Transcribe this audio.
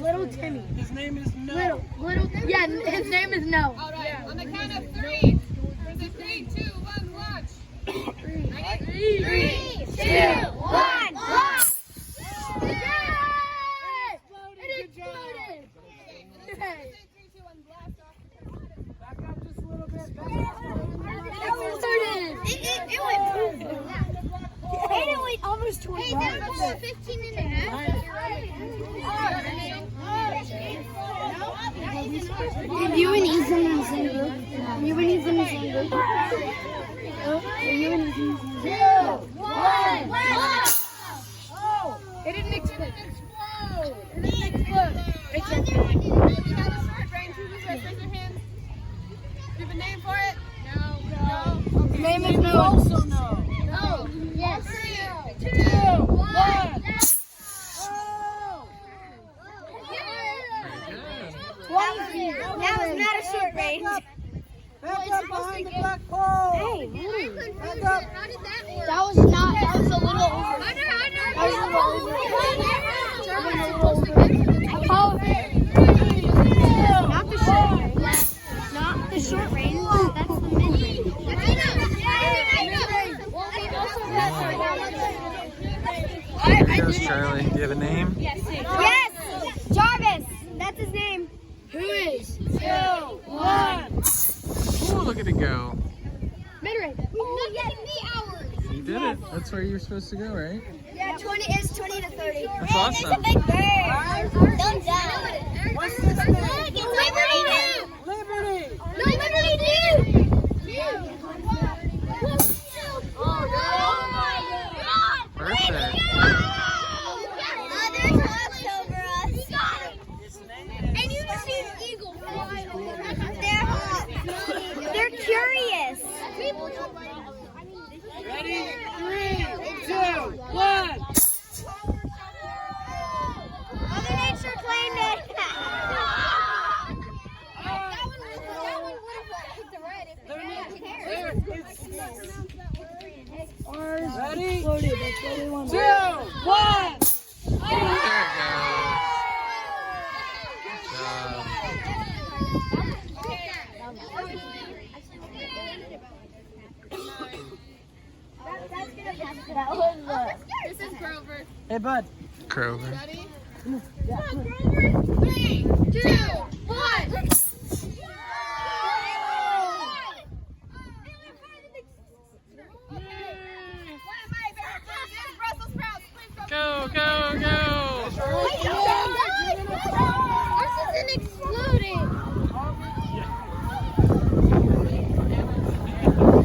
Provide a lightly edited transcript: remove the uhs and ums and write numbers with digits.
Little Timmy. His name is No. Yeah, his name is No. All right, on the count of three. Is it 3, 2, 1, watch? Ready? 3, 2, 1, watch! Yay! It exploded. Okay, 3, 2, 1, blast off. Back up just a little bit. Back up. It went poof. And it went almost 20 Hey, that's almost 15 and a half. You and Ethan in the same group. You and Ethan in the same group. You and Ethan in the same group. 2, 1, It didn't explode. It didn't explode. You have a short range. Who's this? Raise your hand. Do you have a name for it? No. The name is No. Also No. No. Yes. 3, 2, 1. That was not a short range. Back up behind the black pole. Hey, Back up. How did that work? that was a little over. Not the short range. Not the short range. That's the mid range. Here goes Charlie. Do you have a name? Yes, Jarvis. That's his name. Who is? 2, 1. Ooh, look at it go. Mid range. You did it. That's where you're supposed to go, right? Yeah, 20 is 20 to 30. That's awesome. Big bird. Don't die. What's this name? Liberty Liberty. No, Liberty Perfect. There's hawks over us. And you just see an eagle fly over. They're hawks. They're curious. Ready? 3, 2, 1. Mother Nature claimed it. That one would have hit the red if the red Ready? 2, 1. There it This is Grover. Hey, bud. goes. Crover. Ready? 3, 2, 1.